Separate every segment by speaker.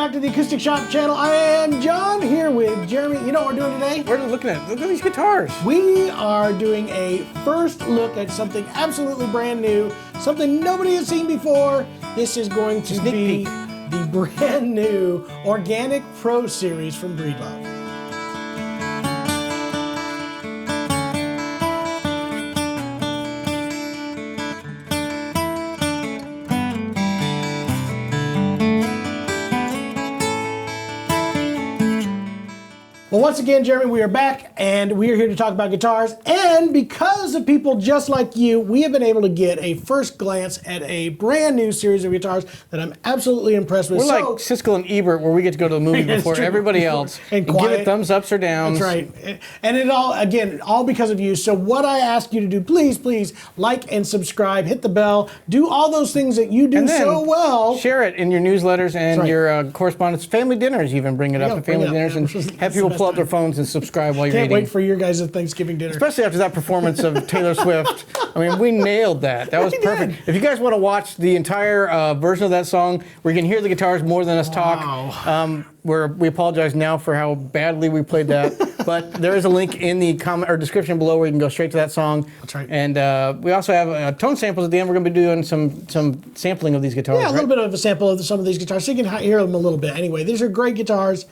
Speaker 1: back to the Acoustic Shop channel. I am John here with Jeremy. You know what we're doing today?
Speaker 2: We're looking at, look at these guitars.
Speaker 1: We are doing a first look at something absolutely brand new, something nobody has seen before. This is going to be the brand new Organic Pro Series from Breedlove. Well, once again, Jeremy, we are back, and we are here to talk about guitars. And because of people just like you, we have been able to get a first glance at a brand new series of guitars that I'm absolutely impressed with.
Speaker 2: We're like Siskel and Ebert, where we get to go to the movie before everybody else and give it thumbs ups or downs.
Speaker 1: That's right. And it all, again, all because of you. So what I ask you to do, please, please, like and subscribe, hit the bell, do all those things that you do so well.
Speaker 2: Share it in your newsletters and your correspondence, family dinners, even bring it up at family dinners, and have people pull up their phones and subscribe while you're eating.
Speaker 1: Can't wait for your guys' Thanksgiving dinner.
Speaker 2: Especially after that performance of Taylor Swift. I mean, we nailed that. That was perfect. If you guys want to watch the entire version of that song, where you can hear the guitars more than us talk, we apologize now for how badly we played that. But there is a link in the comment or description below where you can go straight to that song.
Speaker 1: That's right.
Speaker 2: And we also have tone samples at the end. We're going to be doing some sampling of these guitars.
Speaker 1: Yeah, a little bit of a sample of some of these guitars, so you can hear them a little bit. Anyway, these are great guitars.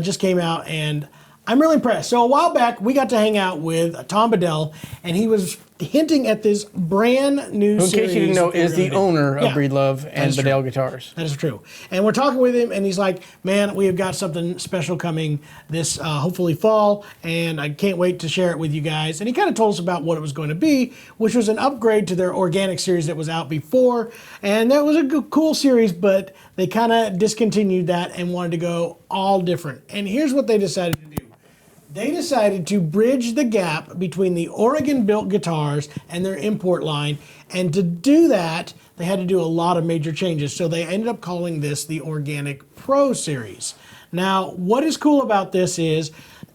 Speaker 1: Just came out, and I'm really impressed. So a while back, we got to hang out with Tom Bedell, and he was hinting at this brand new series.
Speaker 2: In case you didn't know, is the owner of Breedlove and Bedell Guitars.
Speaker 1: That is true. And we're talking with him, and he's like, man, we have got something special coming this hopefully fall, and I can't wait to share it with you guys. And he kind of told us about what it was going to be, which was an upgrade to their Organic series that was out before. And that was a cool series, but they kind of discontinued that and wanted to go all different. And here's what they decided to do. They decided to bridge the gap between the Oregon-built guitars and their import line, and to do that, they had to do a lot of major changes. So they ended up calling this the Organic Pro Series. Now, what is cool about this is,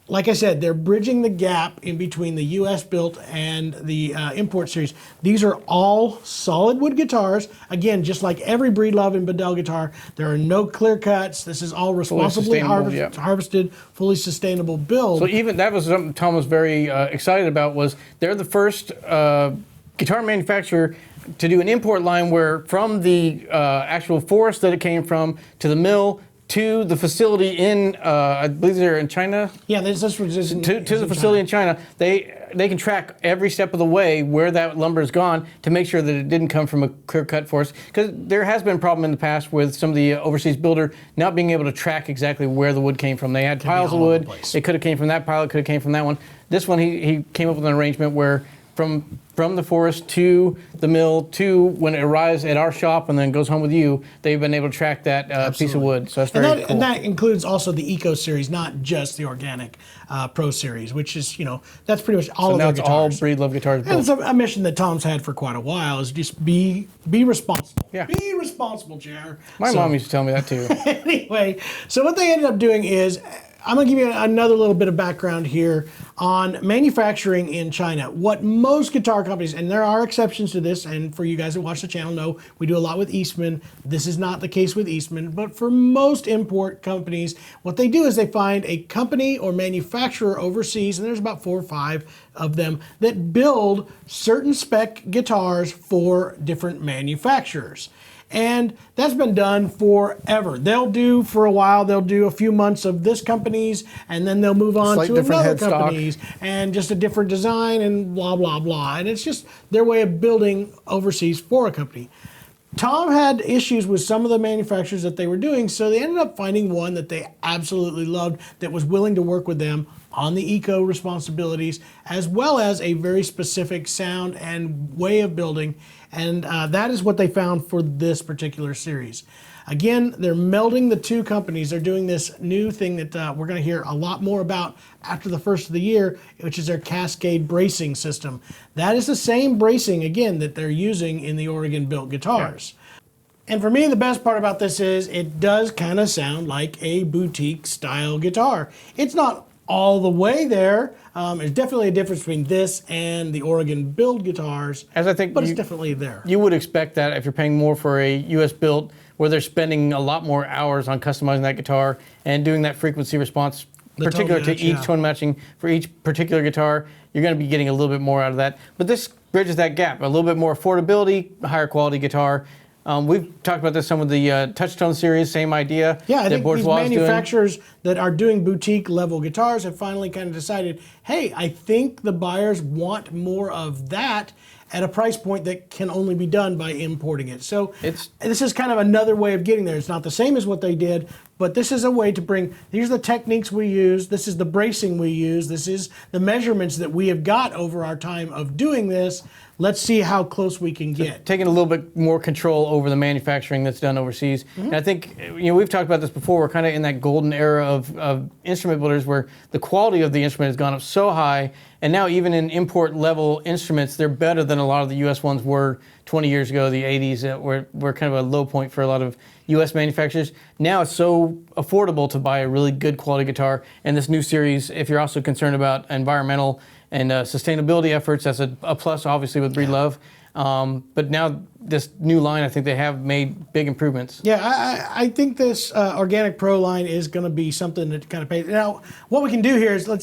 Speaker 1: like I said, they're bridging the gap in between the US-built and the import series. These are all solid wood guitars. Again, just like every Breedlove and Bedell guitar, there are no clear cuts. This is all responsibly harvested, fully sustainable build.
Speaker 2: So even that was something Tom was very excited about. Was they're the first guitar manufacturer to do an import line where from the actual forest that it came from to the mill to the facility in, I believe they're in China.
Speaker 1: Yeah, this was
Speaker 2: to the facility in China. They can track every step of the way where that lumber has gone to make sure that it didn't come from a clear-cut forest. Because there has been a problem in the past with some of the overseas builder not being able to track exactly where the wood came from. They had piles of wood. It could have came from that pile. It could have came from that one. This one, he came up with an arrangement where from the forest to the mill to when it arrives at our shop and then goes home with you, they've been able to track that piece of wood. So that's very cool.
Speaker 1: And that includes also the Eco Series, not just the Organic Pro Series, which is, that's pretty much all of their guitars.
Speaker 2: So now it's all Breedlove guitars built.
Speaker 1: And it's a mission that Tom's had for quite a while, is just be responsible.
Speaker 2: Yeah.
Speaker 1: Be responsible, Jer.
Speaker 2: My mom used to tell me that too.
Speaker 1: Anyway, so what they ended up doing is, I'm going to give you another little bit of background here on manufacturing in China. What most guitar companies, and there are exceptions to this, and for you guys that watch the channel know, we do a lot with Eastman. This is not the case with Eastman, but for most import companies, what they do is they find a company or manufacturer overseas, and there's about 4 or 5 of them, that build certain spec guitars for different manufacturers. And that's been done forever. They'll do, for a while, they'll do a few months of this company's, and then they'll move on to another company's, and just a different design, and blah, blah, blah. And it's just their way of building overseas for a company. Tom had issues with some of the manufacturers that they were doing, so they ended up finding one that they absolutely loved, that was willing to work with them on the eco responsibilities, as well as a very specific sound and way of building. And that is what they found for this particular series. Again, they're melding the two companies. They're doing this new thing that we're going to hear a lot more about after the first of the year, which is their Cascade bracing system. That is the same bracing, again, that they're using in the Oregon-built guitars. Yeah. And for me, the best part about this is it does kind of sound like a boutique-style guitar. It's not all the way there. There's definitely a difference between this and the Oregon build guitars,
Speaker 2: as I think,
Speaker 1: but it's definitely there.
Speaker 2: You would expect that if you're paying more for a U.S. built where they're spending a lot more hours on customizing that guitar and doing that frequency response particular to each tone matching for each particular guitar. You're going to be getting a little bit more out of that. But this bridges that gap, a little bit more affordability, higher quality guitar. We've talked about this, some of the Touchstone series, same idea.
Speaker 1: Yeah, I think these manufacturers that are doing boutique level guitars have finally kind of decided, hey, I think the buyers want more of that at a price point that can only be done by importing it. So this is kind of another way of getting there. It's not the same as what they did, but this is a way to bring, these are the techniques we use, this is the bracing we use, this is the measurements that we have got over our time of doing this. Let's see how close we can get.
Speaker 2: Taking a little bit more control over the manufacturing that's done overseas. And I think, we've talked about this before, we're kind of in that golden era of instrument builders where the quality of the instrument has gone up so high, and now even in import level instruments, they're better than a lot of the US ones were 20 years ago, the 80s, that were kind of a low point for a lot of US manufacturers. Now it's so affordable to buy a really good quality guitar, and this new series, if you're also concerned about environmental and sustainability efforts, that's a plus obviously with Breedlove. But now this new line, I think they have made big improvements.
Speaker 1: Yeah, I think this Organic Pro line is going to be something that kind of pays. Now, what we can do here is now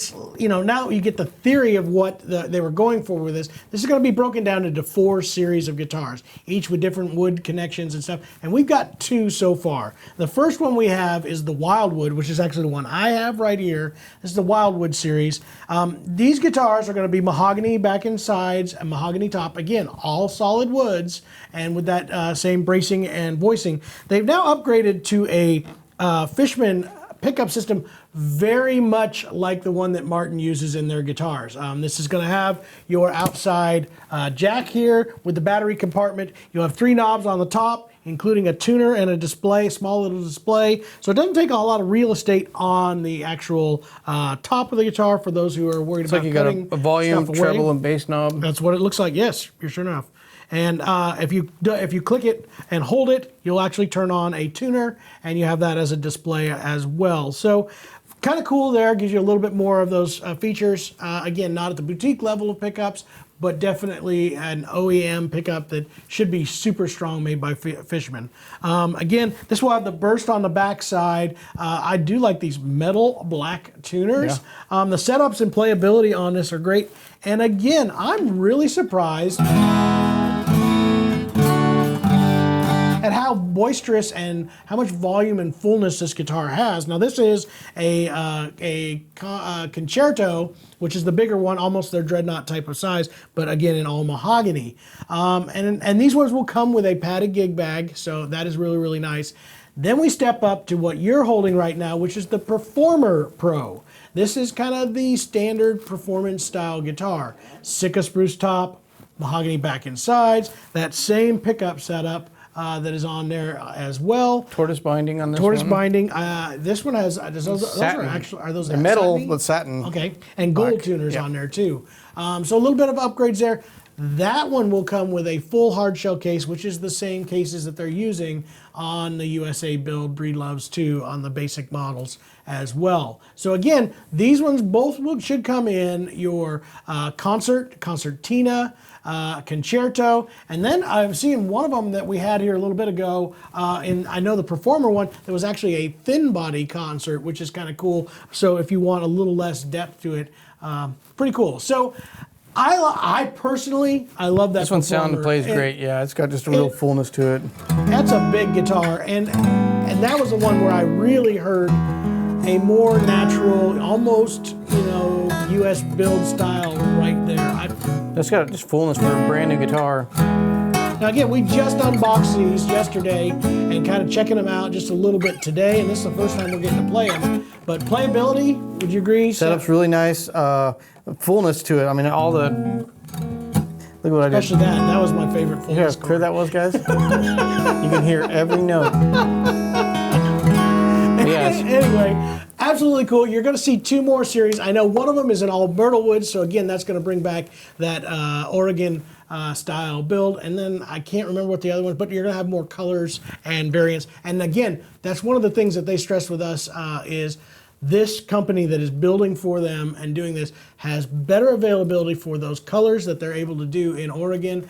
Speaker 1: that you get the theory of what they were going for with this is going to be broken down into 4 series of guitars, each with different wood connections and stuff. And we've got 2 so far. The first one we have is the Wildwood, which is actually the one I have right here. This is the Wildwood series. These guitars are going to be mahogany back and sides and mahogany top. Again, all solid woods. And with that same bracing and voicing, they've now upgraded to a Fishman pickup system very much like the one that Martin uses in their guitars. This is going to have your outside jack here with the battery compartment. You'll have 3 knobs on the top, including a tuner and a display, small little display. So it doesn't take a lot of real estate on the actual top of the guitar for those who are worried about
Speaker 2: putting stuff away. It's like you got a volume, treble, and bass knob.
Speaker 1: That's what it looks like. Yes, you're sure enough. And if you click it and hold it, you'll actually turn on a tuner, and you have that as a display as well. So kind of cool there, gives you a little bit more of those features. Again, not at the boutique level of pickups, but definitely an OEM pickup that should be super strong, made by Fishman. Again, this will have the burst on the back side. I do like these metal black tuners.
Speaker 2: Yeah.
Speaker 1: The setups and playability on this are great. And again, I'm really surprised at how boisterous and how much volume and fullness this guitar has. Now this is a Concerto, which is the bigger one, almost their Dreadnought type of size, but again in all mahogany. And these ones will come with a padded gig bag, so that is really, really nice. Then we step up to what you're holding right now, which is the Performer Pro. This is kind of the standard performance style guitar. Sitka spruce top, mahogany back and sides, that same pickup setup that is on there as well.
Speaker 2: Tortoise binding on this
Speaker 1: Tortoise
Speaker 2: one.
Speaker 1: binding. This one has, those are actually, are those
Speaker 2: They're metal
Speaker 1: satiny?
Speaker 2: with satin.
Speaker 1: Okay, and gold tuners on there too. So a little bit of upgrades there. That one will come with a full hard shell case, which is the same cases that they're using on the USA build Breedloves too, on the basic models as well. So again, these ones both should come in your Concertina, Concerto, and then I've seen one of them that we had here a little bit ago, and I know the Performer one, that was actually a thin body Concert, which is kind of cool. So if you want a little less depth to it, pretty cool. So I personally, I love that.
Speaker 2: This one sound and plays great. Yeah, it's got just a real fullness to it.
Speaker 1: That's a big guitar, and that was the one where I really heard a more natural, almost U.S. build style right there.
Speaker 2: That's got just fullness for a brand new guitar.
Speaker 1: Now again, we just unboxed these yesterday and kind of checking them out just a little bit today, and this is the first time we're getting to play them. But playability, would you agree?
Speaker 2: Setup's really nice. Fullness to it. I mean, all the... Look what I did.
Speaker 1: Especially that was my favorite fullness.
Speaker 2: You hear how clear that was, guys? You can hear every note. Yes.
Speaker 1: Anyway, absolutely cool. You're going to see 2 more series. I know one of them is an all myrtle wood, so again, that's going to bring back that Oregon style build. And then I can't remember what the other one, but you're going to have more colors and variants. And again, that's one of the things that they stress with us is this company that is building for them and doing this has better availability for those colors that they're able to do in Oregon.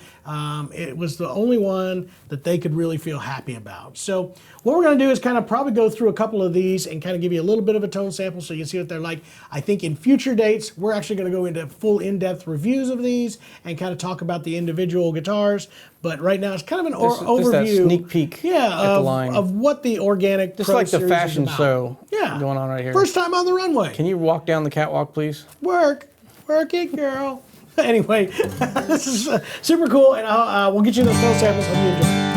Speaker 1: It was the only one that they could really feel happy about. So what we're going to do is kind of probably go through a couple of these and kind of give you a little bit of a tone sample so you can see what they're like. I think in future dates, we're actually going to go into full in-depth reviews of these and kind of talk about the individual guitars. But right now, it's kind of an overview.
Speaker 2: Just that sneak peek at the line.
Speaker 1: Of what the Organic
Speaker 2: Just
Speaker 1: Pro
Speaker 2: like the
Speaker 1: Series
Speaker 2: fashion
Speaker 1: is about.
Speaker 2: show
Speaker 1: Yeah.
Speaker 2: going on right here.
Speaker 1: First time on the runway.
Speaker 2: Can you walk down the catwalk, please?
Speaker 1: Work it, girl. Anyway, this is super cool, and we'll get you those tone samples. Hope you enjoy it.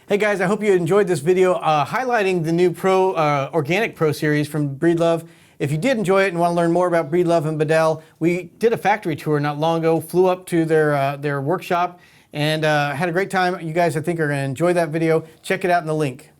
Speaker 2: Hey guys, I hope you enjoyed this video highlighting the new Organic Pro Series from Breedlove. If you did enjoy it and want to learn more about Breedlove and Bedell, we did a factory tour not long ago, flew up to their workshop, and had a great time. You guys, I think, are going to enjoy that video. Check it out in the link.